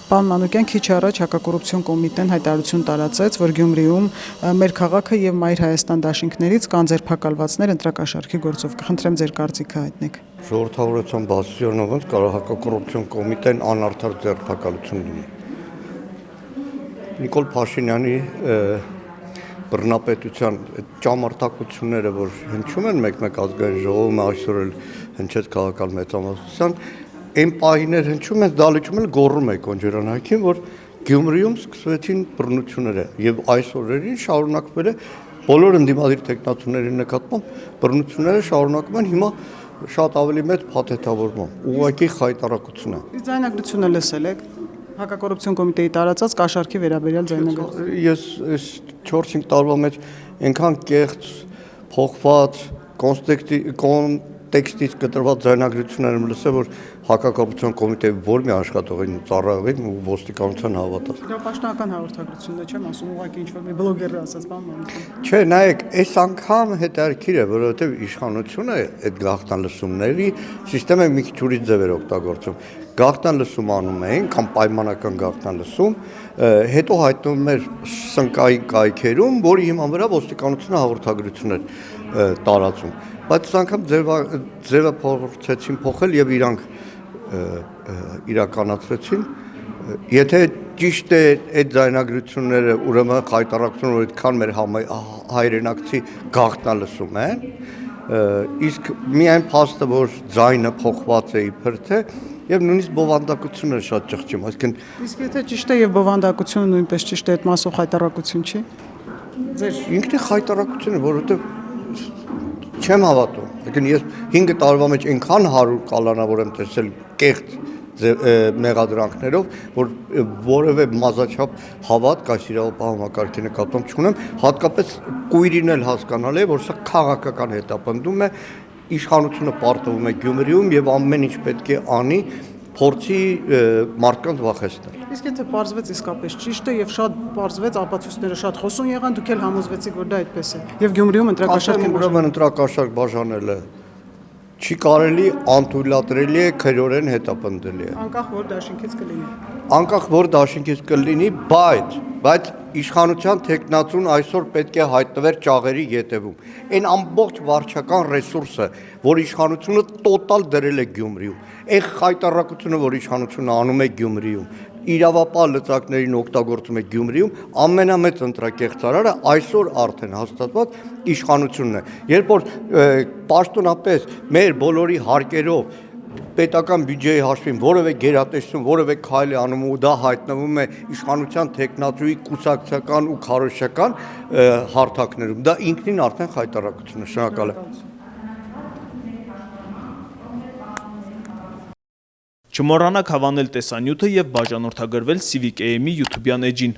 Պարոն Մանուկյան, քիչ առաջ հակակոռուպցիոն կոմիտեն հայտարարություն տարածեց, որ Գյումրիում մեր քաղաքը եւ Մայր Հայաստան դաշինքներից կան ձերբակալվածներ ընտրակաշառքի գործով։ Կխնդրեմ ձեր կարծիքը հայտնեք։ Ժողովրդավարության բացառությամբ ոնց կարող հակակոռուպցիոն կոմիտեն անարդար ձերբակալություն լինի։ Նիկոլ Փաշինյանի բռնապետության ճամարդակությունները, որ հնչում են մեկ-մեկ ազգային ժողովում, այսօր էլ հնչեց քաղաքական մեծամասնության, այն պահիներ հնչում են, դալիճում էլ գոռում է կոնջերանայքին, որ Գյումրիում սկսվեցին բռնությունները եւ այս օրերին շարունակվել է բոլոր ընդդիմադիր տեխնացուների նկատմամբ բռնությունները շարունակվում են հիմա շատ ավելի մեծ փաթեթավորմամբ, ուղղակի խայտարակություն է։ Իսկ ձայնագրությունը լսել եք հակակոռուպցիոն կոմիտեի տարածած կաշառքի վերաբերյալ ձայնագրությունը։ Ես այս 4-5 տարվա մեջ այնքան կեղծ, փոխված, կոնտեքստից կտրված ձայնագրություններ եմ լսել, որ հակակոռուպցիոն կոմիտեի որ մի աշխատողին ծառայողին ու ոստիկանության հավատալ։ Դա պաշտոնական հաղորդագրությունն է, չեմ ասում, ուղղակի ինչ-որ մի բլոգերը ասած բան մանուկ։ Չէ, նայեք, այս անգամ հետաքրքիր է, որովհետև իշխանությունը այդ գաղտնալսումների համակարգը մի քիչ ուրիշ ձև էր օգտագործում։ Գաղտնալսում անում էին, կամ պայմանական գաղտնալսում, հետո հայտնվում էր սնկային կայքերում, որի հիման վրա ոստիկանությունը հաղորդագրություն էր տարածում։ Բայց այս անգամ ձևը փորձեցին փոխել եւ իրանք իրականացրեցին։ Եթե ճիշտ է այդ ձայնագրությունները ուրեմն խայտարակությունը, որ այդքան մեր հայրենակցի գաղտնալսում են, իսկ միայն փաստը, որ ձայնը փոխված է իբր թե եւ նույնիսկ բովանդակությունը շատ ճղճում, այսինքն Իսկ եթե ճիշտ է եւ բովանդակությունը նույնպես ճիշտ է, այդ մասով խայտարակություն չի։ Ձեր ինքնի խայտարակությունը, որովհետեւ չեմ հավատում։ Այսինքն ես 5 տարվա մեջ այնքան 100 կալանավոր եմ տեսել կեղծ մեղադրանքներով, որ որևէ մազաչափ հավատք այս իրավապահ համակարգի նկատմամբ չունեմ, հատկապես կույրին էլ հասկանալ է, որ սա քաղաքական հետապնդում է, իշխանությունը պարտվում է Գյումրիում եւ ամեն ինչ պետք է անի փորձի մարդկանց վախեցնել։ Իսկ եթե պարզվեց իսկապես ճիշտ է եւ շատ պարզվեց, ապացույցները շատ խոսուն եղան, դուք էլ համոզվեցիք, որ դա այդպես է։ Եվ Գյումրիում ընտրակաշառք են ուրեմն ընտրակաշառք բաժանելը չի կարելի, անթույլատրելի է, քրորեն հետապնդելի է։ Անկախ որ դաշինքից կլինի։ Անկախ որ դաշինքից կլինի, բայց իշխանության տեխնացուն այսօր պետք է հայտնվեր ճաղերի ետևում։ Այն ամբողջ վարչական ռեսուրսը, որ իշխանությունը տոտալ դրել է Գյումրիում, այն խայտարակությունը, որ իշխանությունը անում է Գյումրիում, իրավապահ լծակներին օգտագործում է Գյումրիում, ամենամեծ ընտրակեղծարարը այսօր արդեն հաստատված իշխանությունն է։ Երբ որ պաշտոնապես մեր բոլորի հարկերով պետական բյուջեի հաշվին որևէ գերատեսչություն, որևէ քայլ է անում ու դա հայտնվում է իշխանության տեխնացուի կուսակցական ու քարոզչական հարթակներում, դա ինքնին արդեն խայտարակություն է։ Շնորհակալ եմ։ Չմոռանաք հավանել տեսանյութը եւ բաժանորդագրվել Civic AM-ի YouTube-յան էջին։